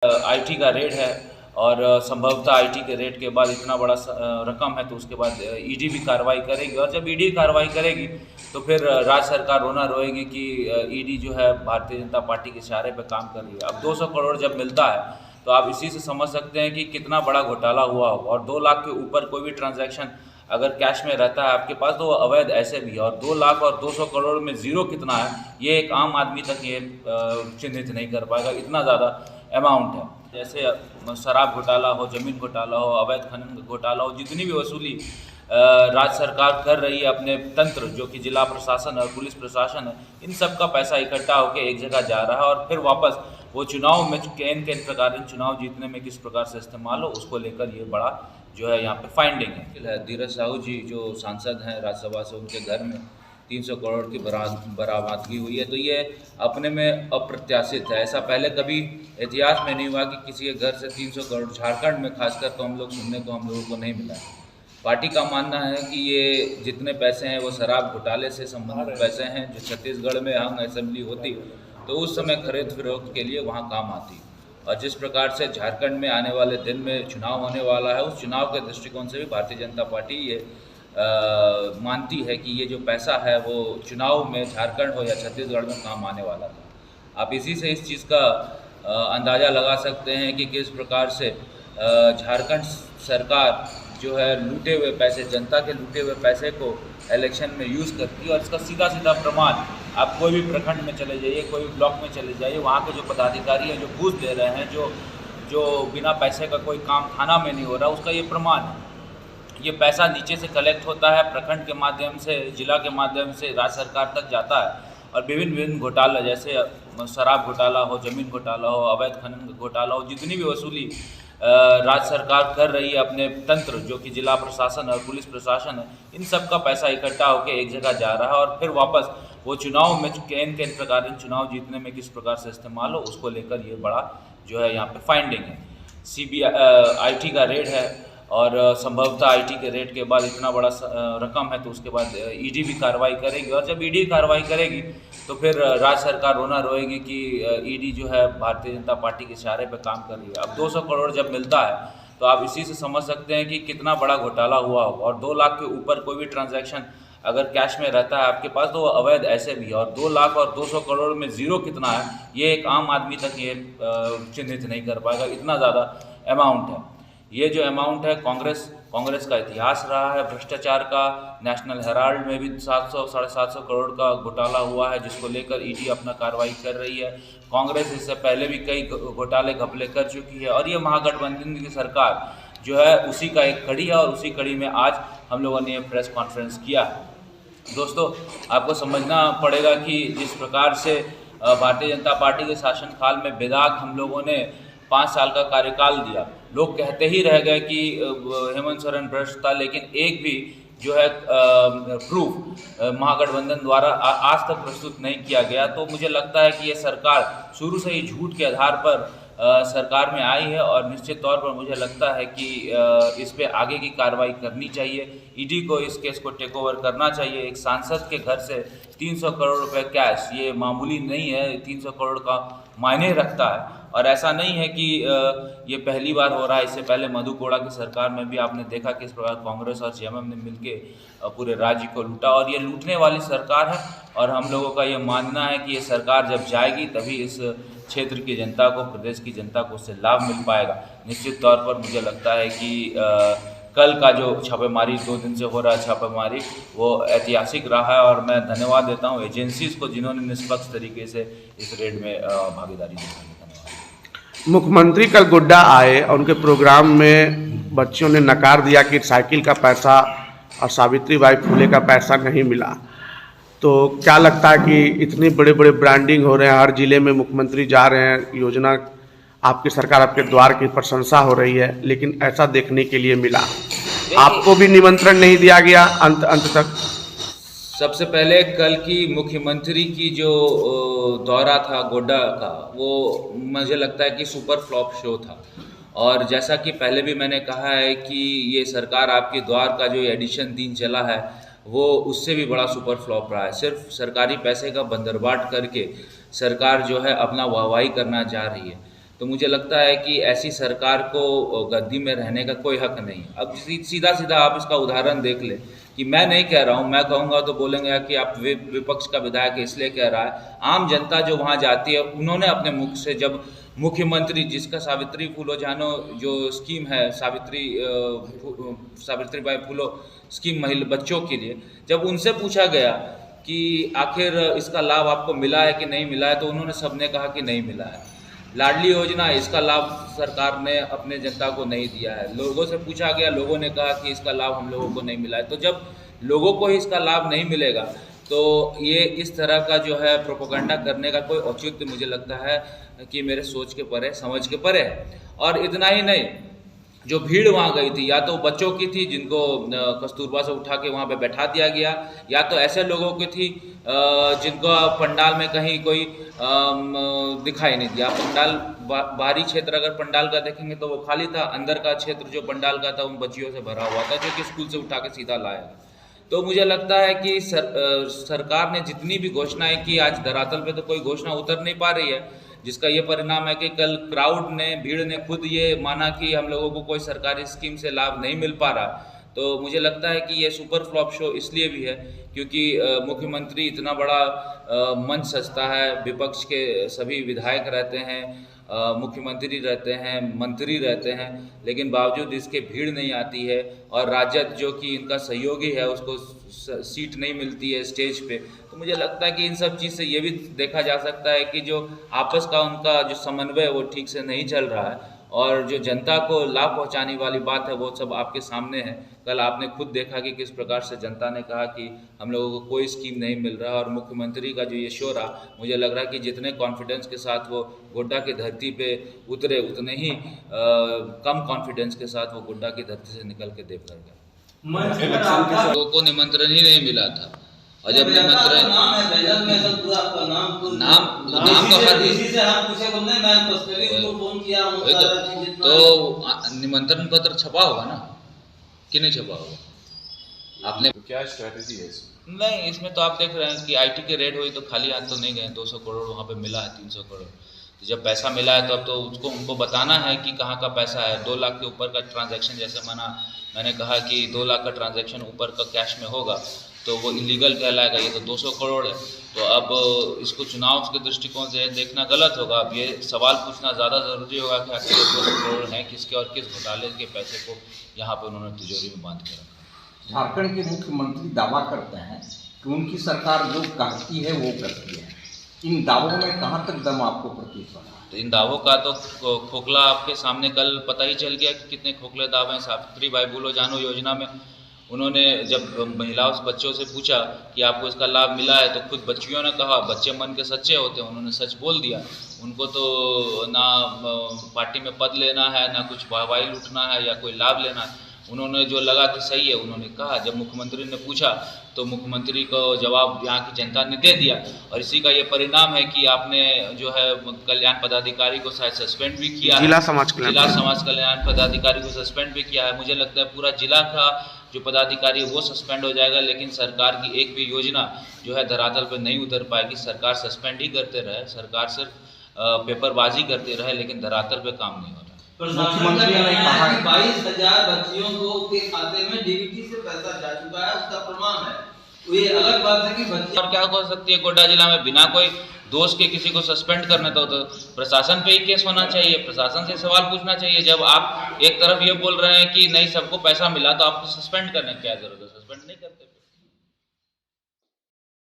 IT का red है और संभवतः आईटी के रेड के बाद इतना बड़ा रकम है तो उसके बाद ईडी भी कार्रवाई करेगी और जब ईडी कार्रवाई करेगी तो फिर राज्य सरकार रोना रोएगी कि ईडी जो है भारतीय जनता पार्टी के इशारे पे काम कर रही है। अब 200 करोड़ जब मिलता है तो आप इसी से समझ सकते हैं कि कितना बड़ा घोटाला हुआ होगा। और 2 लाख के ऊपर कोई भी ट्रांजैक्शन अगर कैश में रहता है आपके पास तो वो अवैध ऐसे भी है। और 2 लाख और 200 करोड़ में ज़ीरो कितना है ये एक आम आदमी तक ये चिन्हित नहीं कर पाएगा, इतना ज़्यादा अमाउंट है। जैसे शराब घोटाला हो, ज़मीन घोटाला हो, अवैध खनन घोटाला हो, जितनी भी वसूली राज्य सरकार कर रही है अपने तंत्र जो कि जिला प्रशासन और पुलिस प्रशासन है, इन सब का पैसा इकट्ठा होकर एक जगह जा रहा है और फिर वापस वो चुनाव में किन किन प्रकार चुनाव जीतने में किस प्रकार से इस्तेमाल हो उसको लेकर ये बड़ा जो है यहाँ पे फाइंडिंग है। धीरज साहू जी जो सांसद हैं राज्यसभा से, उनके घर में 300 करोड़ की बरामदगी हुई है तो ये अपने में अप्रत्याशित है। ऐसा पहले कभी इतिहास में नहीं हुआ कि किसी के घर से 300 करोड़, झारखंड में खासकर तो हम लोग सुनने को हम लोगों को नहीं मिला। पार्टी का मानना है कि ये जितने पैसे हैं वो शराब घोटाले से संबंधित पैसे हैं जो छत्तीसगढ़ में हम असेंबली होती तो उस समय खरीद फरोख्त के लिए वहाँ काम आती। और जिस प्रकार से झारखंड में आने वाले दिन में चुनाव होने वाला है उस चुनाव के दृष्टिकोण से भी भारतीय जनता पार्टी ये मानती है कि ये जो पैसा है वो चुनाव में झारखंड हो या छत्तीसगढ़ में काम आने वाला था। आप इसी से इस चीज़ का अंदाज़ा लगा सकते हैं कि किस प्रकार से झारखंड सरकार जो है लूटे हुए पैसे, जनता के लूटे हुए पैसे को इलेक्शन में यूज़ करती है। और इसका सीधा सीधा प्रमाण आप कोई भी प्रखंड में चले जाइए, कोई भी ब्लॉक में चले जाइए, वहाँ के जो पदाधिकारी हैं जो घूस दे रहे हैं, जो बिना पैसे का कोई काम थाना में नहीं हो रहा, उसका ये प्रमाण है। ये पैसा नीचे से कलेक्ट होता है, प्रखंड के माध्यम से, जिला के माध्यम से राज्य सरकार तक जाता है और विभिन्न घोटाला जैसे शराब घोटाला हो, ज़मीन घोटाला हो, अवैध खनन घोटाला हो, जितनी भी वसूली राज्य सरकार कर रही है अपने तंत्र जो कि जिला प्रशासन और पुलिस प्रशासन है, इन सब का पैसा इकट्ठा होकर एक जगह जा रहा है और फिर वापस वो चुनाव में किन किन प्रकार चुनाव जीतने में किस प्रकार से इस्तेमाल हो उसको लेकर ये बड़ा जो है यहाँ पे फाइंडिंग है। आईटी का रेड है और संभवतः आईटी के रेड के बाद इतना बड़ा रकम है तो उसके बाद ईडी भी कार्रवाई करेगी और जब ईडी कार्रवाई करेगी तो फिर राज्य सरकार रोना रोएगी कि ईडी जो है भारतीय जनता पार्टी के इशारे पे काम कर रही है। अब 200 करोड़ जब मिलता है तो आप इसी से समझ सकते हैं कि कितना बड़ा घोटाला हुआ होगा। और 2 लाख के ऊपर कोई भी ट्रांजैक्शन अगर कैश में रहता है आपके पास तो वो अवैध ऐसे भी है। और 2 लाख और 200 करोड़ में ज़ीरो कितना है ये एक आम आदमी तक ये चिन्हित नहीं कर पाएगा, इतना ज़्यादा अमाउंट है। ये जो अमाउंट है कांग्रेस का इतिहास रहा है भ्रष्टाचार का। नेशनल हेराल्ड में भी 700 साढ़े 700 करोड़ का घोटाला हुआ है जिसको लेकर ईडी अपना कार्रवाई कर रही है। कांग्रेस इससे पहले भी कई घोटाले घपले कर चुकी है और ये महागठबंधन की सरकार जो है उसी का एक कड़ी है और उसी कड़ी में आज हम लोगों ने प्रेस कॉन्फ्रेंस किया। दोस्तों, आपको समझना पड़ेगा कि जिस प्रकार से भारतीय जनता पार्टी के शासनकाल में बेदाग हम लोगों ने 5 साल का कार्यकाल दिया, लोग कहते ही रह गए कि हेमंत सोरेन भ्रष्ट था, लेकिन एक भी जो है प्रूफ महागठबंधन द्वारा आज तक प्रस्तुत नहीं किया गया। तो मुझे लगता है कि ये सरकार शुरू से ही झूठ के आधार पर सरकार में आई है और निश्चित तौर पर मुझे लगता है कि इस पे आगे की कार्रवाई करनी चाहिए। ईडी को इस केस को टेक ओवर करना चाहिए। एक सांसद के घर से 300 करोड़ रुपए कैश, ये मामूली नहीं है, 300 करोड़ का मायने रखता है। और ऐसा नहीं है कि ये पहली बार हो रहा है, इससे पहले मधु कोड़ा की सरकार में भी आपने देखा किस प्रकार कांग्रेस और जेएमएम ने मिलके पूरे राज्य को लूटा और ये लूटने वाली सरकार है। और हम लोगों का ये मानना है कि ये सरकार जब जाएगी तभी इस क्षेत्र की जनता को, प्रदेश की जनता को उससे लाभ मिल पाएगा। निश्चित तौर पर मुझे लगता है कि कल का जो छापेमारी 2 दिन से हो रहा है छापेमारी वो ऐतिहासिक रहा है और मैं धन्यवाद देता हूँ एजेंसीज को जिन्होंने निष्पक्ष तरीके से इस रेड में भागीदारी दी। मुख्यमंत्री कल गोड्डा आए और उनके प्रोग्राम में बच्चियों ने नकार दिया कि साइकिल का पैसा और सावित्रीबाई फुले का पैसा नहीं मिला। तो क्या लगता है कि इतनी बड़े बड़े ब्रांडिंग हो रहे हैं, हर जिले में मुख्यमंत्री जा रहे हैं, योजना आपकी सरकार आपके द्वार की प्रशंसा हो रही है, लेकिन ऐसा देखने के लिए मिला, आपको भी निमंत्रण नहीं दिया गया अंत तक? सबसे पहले कल की मुख्यमंत्री की जो दौरा था गोड्डा का, वो मुझे लगता है कि सुपर फ्लॉप शो था। और जैसा कि पहले भी मैंने कहा है कि ये सरकार आपके द्वार का जो एडिशन 3 चला है वो उससे भी बड़ा सुपर फ्लॉप रहा है। सिर्फ सरकारी पैसे का बंदरबाट करके सरकार जो है अपना वाहवाही करना चाह रही है। तो मुझे लगता है कि ऐसी सरकार को गद्दी में रहने का कोई हक नहीं। अब सीधा सीधा आप इसका उदाहरण देख ले कि मैं नहीं कह रहा हूँ, मैं कहूँगा तो बोलेंगे कि आप विपक्ष का विधायक इसलिए कह रहा है। आम जनता जो वहाँ जाती है, उन्होंने अपने मुख से, जब मुख्यमंत्री जिसका सावित्री फूलो जानो जो स्कीम है, सावित्रीबाई फूलो स्कीम महिला बच्चों के लिए, जब उनसे पूछा गया कि आखिर इसका लाभ आपको मिला है कि नहीं मिला है, तो उन्होंने सबने कहा कि नहीं मिला है। लाडली योजना, इसका लाभ सरकार ने अपने जनता को नहीं दिया है। लोगों से पूछा गया, लोगों ने कहा कि इसका लाभ हम लोगों को नहीं मिला है। तो जब लोगों को ही इसका लाभ नहीं मिलेगा तो ये इस तरह का जो है प्रोपेगेंडा करने का कोई औचित्य मुझे लगता है कि मेरे सोच के परे, समझ के परे है। और इतना ही नहीं, जो भीड़ वहाँ गई थी, या तो बच्चों की थी जिनको कस्तूरबा से उठा के वहाँ पे बैठा दिया गया, या तो ऐसे लोगों की थी जिनको पंडाल में कहीं कोई दिखाई नहीं दिया। पंडाल बाहरी क्षेत्र अगर पंडाल का देखेंगे तो वो खाली था, अंदर का क्षेत्र जो पंडाल का था उन बच्चियों से भरा हुआ था जो कि स्कूल से उठा के सीधा लाया। तो मुझे लगता है कि सरकार ने जितनी भी घोषणाएं की, आज धरातल पे तो कोई घोषणा उतर नहीं पा रही है, जिसका ये परिणाम है कि कल क्राउड ने, भीड़ ने खुद ये माना कि हम लोगों को कोई सरकारी स्कीम से लाभ नहीं मिल पा रहा। तो मुझे लगता है कि ये सुपर फ्लॉप शो इसलिए भी है क्योंकि मुख्यमंत्री इतना बड़ा मंच सजता है, विपक्ष के सभी विधायक रहते हैं, मुख्यमंत्री रहते हैं, मंत्री रहते हैं, लेकिन बावजूद इसके भीड़ नहीं आती है और राजद जो कि इनका सहयोगी है उसको सीट नहीं मिलती है स्टेज पे। तो मुझे लगता है कि इन सब चीज़ से ये भी देखा जा सकता है कि जो आपस का उनका जो समन्वय है वो ठीक से नहीं चल रहा है और जो जनता को लाभ पहुंचाने वाली बात है वो सब आपके सामने है। कल आपने खुद देखा कि किस प्रकार से जनता ने कहा कि हम लोगों को कोई स्कीम नहीं मिल रहा, और मुख्यमंत्री का जो ये शो रहा, मुझे लग रहा है कि जितने कॉन्फिडेंस के साथ वो गोड्डा की धरती पे उतरे, उतने ही कम कॉन्फिडेंस के साथ वो गोड्डा की धरती से निकल के देवघर गए। लोगों को निमंत्रण ही नहीं मिला था, और जब निमंत्रण नाम तो निमंत्रण पत्र छपा होगा ना कि नहीं छपा होगा आपने? तो क्या स्ट्रेटेजी है इसमें? नहीं, इसमें तो आप देख रहे हैं कि आईटी के रेड हुई तो खाली हाथ तो नहीं गए। 200 करोड़ वहाँ पे मिला है, 300 करोड़। तो जब पैसा मिला है तो अब तो उसको उनको बताना है कि कहाँ का पैसा है। 2 लाख के ऊपर का ट्रांजैक्शन, जैसे मैंने कहा कि 2 लाख का ट्रांजैक्शन ऊपर का कैश में होगा तो वो इलीगल कहलाएगा। ये तो 200 करोड़ है। तो अब इसको चुनाव के दृष्टिकोण से देखना गलत होगा। अब ये सवाल पूछना ज़्यादा ज़रूरी होगा कि आखिर 200 करोड़ हैं किसके और किस घोटाले के पैसे को यहाँ पे उन्होंने तिजोरी में बांध के रखा। झारखंड के मुख्यमंत्री दावा करते हैं कि उनकी सरकार जो कहती है वो करती है। इन दावों में कहाँ तक दम आपको प्रतीत हो रहा है? तो इन दावों का तो खोखला आपके सामने कल पता ही चल गया कि कितने खोखले दावे हैं। सावित्रीबाई फूलो जानो योजना में उन्होंने जब महिलाओं से, बच्चों से पूछा कि आपको इसका लाभ मिला है, तो खुद बच्चियों ने कहा, बच्चे मन के सच्चे होते हैं, उन्होंने सच बोल दिया। उनको तो ना पार्टी में पद लेना है, ना कुछ वाहवाही लूटना है या कोई लाभ लेना है। उन्होंने जो लगा कि सही है उन्होंने कहा। जब मुख्यमंत्री ने पूछा तो मुख्यमंत्री को जवाब यहाँ की जनता ने दे दिया, और इसी का ये परिणाम है कि आपने जो है कल्याण पदाधिकारी को शायद सस्पेंड भी किया है। जिला समाज कल्याण पदाधिकारी को सस्पेंड भी किया है। मुझे लगता है पूरा जिला का जो पदाधिकारी वो सस्पेंड हो जाएगा, लेकिन सरकार की एक भी योजना जो है धरातल पर नहीं उतर पाएगी। सरकार सस्पेंड ही करते रहे, सरकार सिर्फ पेपरबाजी करते रहे, लेकिन धरातल पे काम नहीं हो रहा। मुख्यमंत्री ने कहा कि 22,000 बच्चियों को के खाते में डीबीटी से पैसा जा चुका है, उसका प्रमाण है। तो ये अलग बात है कि बच्चे और क्या हो सकती है गोड्डा जिला में बिना कोई दोष के किसी को सस्पेंड करने, तो प्रशासन पे ही केस होना चाहिए, प्रशासन से सवाल पूछना चाहिए। जब आप एक तरफ ये बोल रहे हैं कि नहीं सबको पैसा मिला, तो आपको सस्पेंड करने की क्या जरूरत है? सस्पेंड नहीं कर